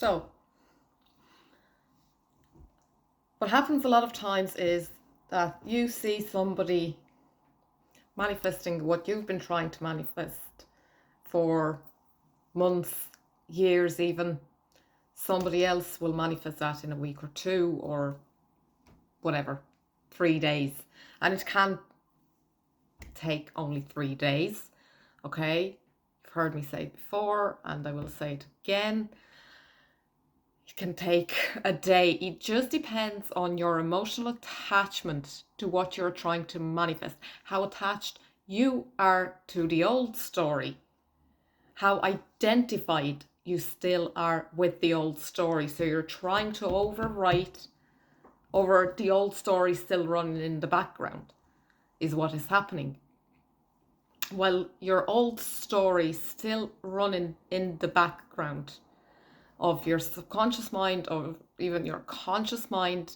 So, what happens a lot of times is that you see somebody manifesting what you've been trying to manifest for months, years even. Somebody else will manifest that in a week or two or whatever, 3 days. And it can take only 3 days, okay? You've heard me say it before, and I will say it again. It can take a day. It just depends on your emotional attachment to what you're trying to manifest, how attached you are to the old story, how identified you still are with the old story. So you're trying to overwrite over the old story still running in the background is what is happening. Well, your old story still running in the background of your subconscious mind or even your conscious mind,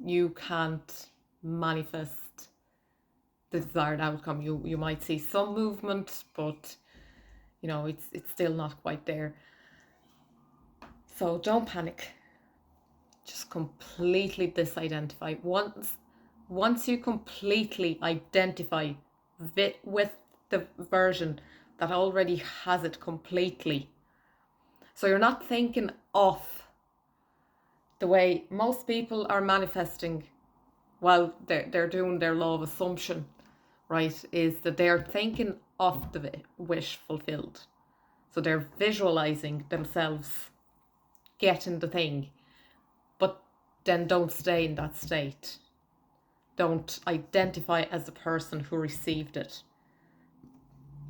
you can't manifest the desired outcome. You might see some movement, but it's still not quite there. So don't panic. Just completely disidentify. Once you completely identify with the version that already has it completely, so you're not thinking of the way most people are manifesting while they're doing their law of assumption, right, is that they're thinking of the wish fulfilled. So they're visualizing themselves getting the thing, but then don't stay in that state. Don't identify as the person who received it.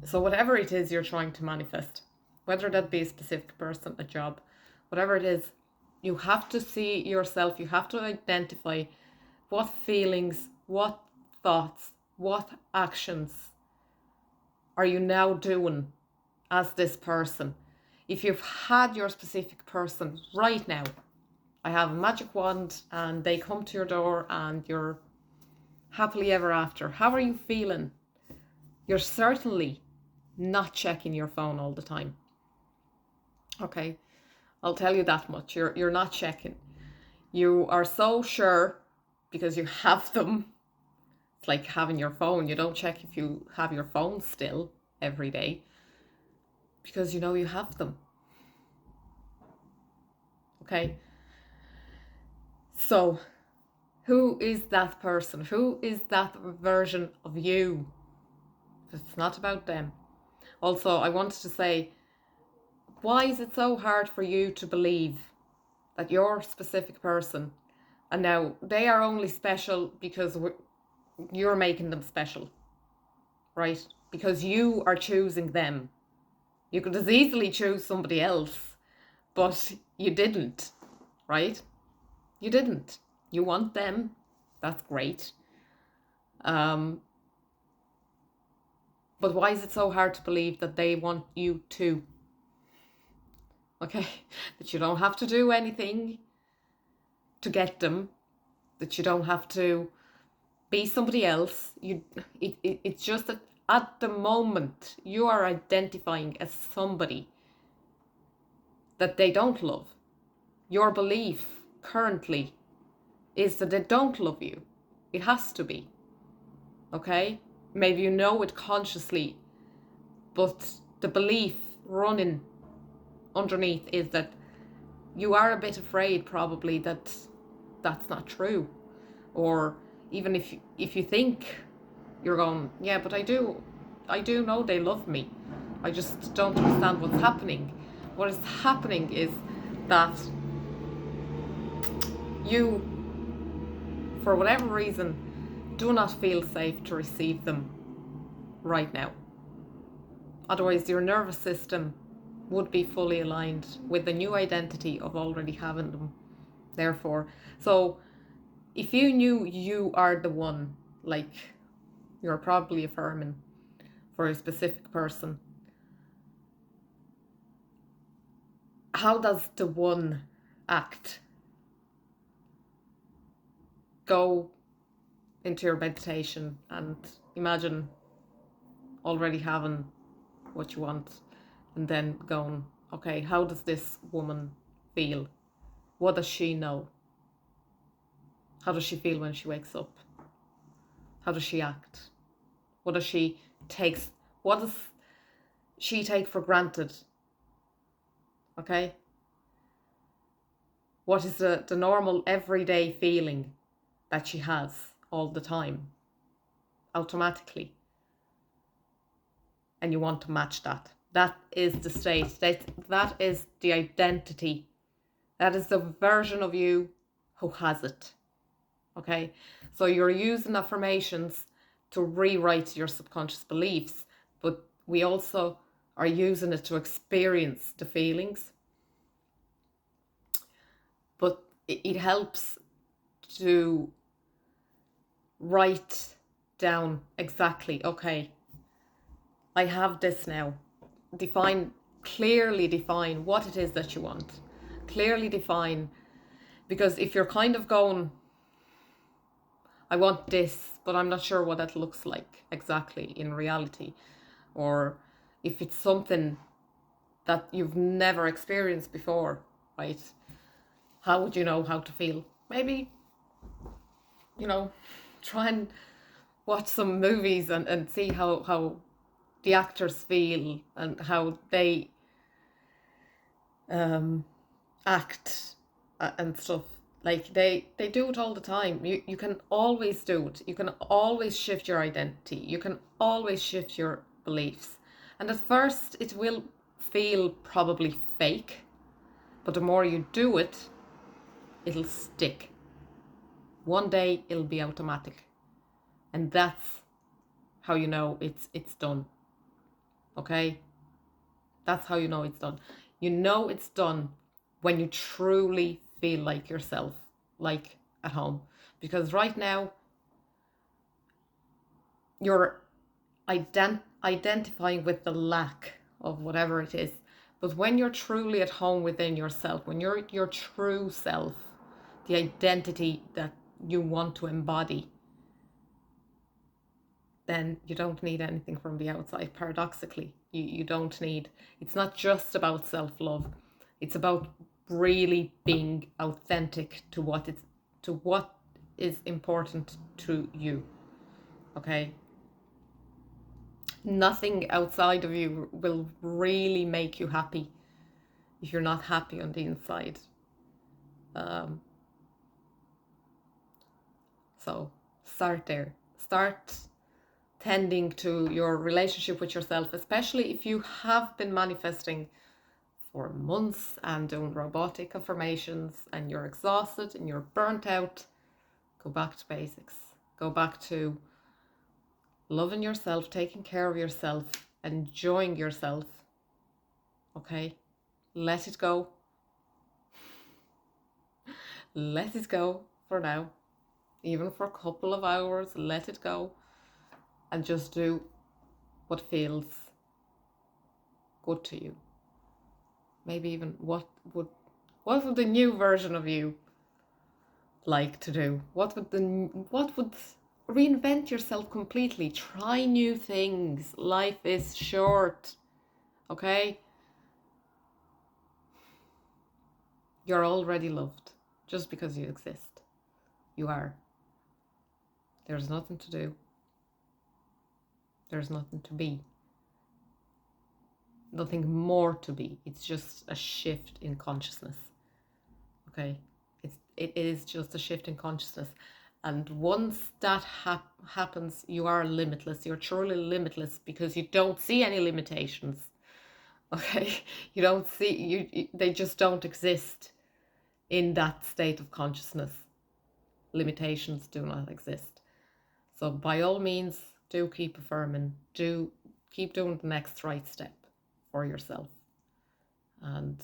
So whatever it is you're trying to manifest, whether that be a specific person, a job, whatever it is, you have to see yourself, you have to identify what feelings, what thoughts, what actions are you now doing as this person. If you've had your specific person right now, I have a magic wand and they come to your door and you're happily ever after, how are you feeling? You're certainly not checking your phone all the time. Okay, I'll tell you that much. You're not checking. You are so sure because you have them. It's like having your phone. You don't check if you have your phone still every day because you know you have them. Okay, so who is that person? Who is that version of you? It's not about them. Also, I wanted to say, why is it so hard for you to believe that your specific person, and now they are only special because you're making them special, right? Because you are choosing them. You could as easily choose somebody else, but you didn't, right? You didn't. You want them. That's great. But why is it so hard to believe that they want you too? Okay, that you don't have to do anything to get them, that you don't have to be somebody else. It's just that at the moment you are identifying as somebody that they don't love. Your belief currently is that they don't love you. It has to be. Okay? Maybe you know it consciously, but the belief running underneath is that you are a bit afraid probably that that's not true. Or even if you think you're going, yeah, but I do know they love me. I just don't understand what's happening. What is happening is that you, for whatever reason, do not feel safe to receive them right now. Otherwise, your nervous system would be fully aligned with the new identity of already having them. Therefore, so if you knew you are the one, like you're probably affirming for a specific person, how does the one act? Go into your meditation and imagine already having what you want, and then going, Okay, how does this woman feel? What does she know? How does she feel when she wakes up? How does she act? What does she takes? What does she take for granted? Okay? What is the normal everyday feeling that she has all the time, automatically? And you want to match that. That is the state. That is the identity. That is the version of you who has it. Okay? So you're using affirmations to rewrite your subconscious beliefs, but we also are using it to experience the feelings. But it helps to write down exactly, okay, I have this now. Clearly define what it is that you want. Clearly define, because if you're kind of going, I want this, but I'm not sure what that looks like exactly in reality, or if it's something that you've never experienced before, right? How would you know how to feel? Maybe, try and watch some movies and see how the actors feel and how they act and stuff. Like they do it all the time. You can always do it. You can always shift your identity. You can always shift your beliefs. And at first it will feel probably fake, but the more you do it, it'll stick. One day it'll be automatic. And that's how you know it's done. Okay? That's how you know it's done. You know it's done when you truly feel like yourself, like at home. Because right now, you're identifying with the lack of whatever it is. But when you're truly at home within yourself, when you're your true self, the identity that you want to embody, then you don't need anything from the outside. Paradoxically, you don't need, it's not just about self-love. It's about really being authentic to what is important to you. Okay? Nothing outside of you will really make you happy if you're not happy on the inside. So start there. Start tending to your relationship with yourself, especially if you have been manifesting for months and doing robotic affirmations and you're exhausted and you're burnt out. Go back to basics. Go back to loving yourself, taking care of yourself, enjoying yourself. Okay? Let it go. Let it go for now. Even for a couple of hours, let it go. And just do what feels good to you. Maybe even what would the new version of you like to do? What would reinvent yourself completely? Try new things. Life is short. Okay? You're already loved just because you exist. You are. There's nothing to do. There's nothing to be. Nothing more to be. It's just a shift in consciousness. Okay? It is just a shift in consciousness. And once that happens, you are limitless. You're truly limitless because you don't see any limitations. Okay? You don't see, they just don't exist in that state of consciousness. Limitations do not exist. So by all means, do keep affirming. Do keep doing the next right step for yourself. And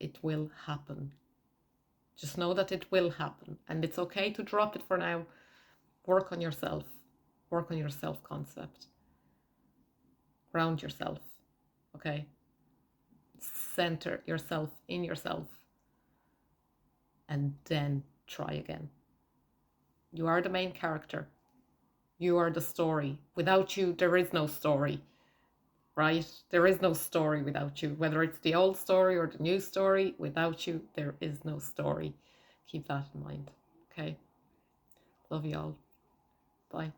it will happen. Just know that it will happen. And it's okay to drop it for now. Work on yourself. Work on your self-concept. Ground yourself. Okay? Center yourself in yourself. And then try again. You are the main character. You are the story. Without you, there is no story. right? There is no story without you. Whether it's the old story or the new story, without you, there is no story. Keep that in mind. Okay. Love you all. Bye.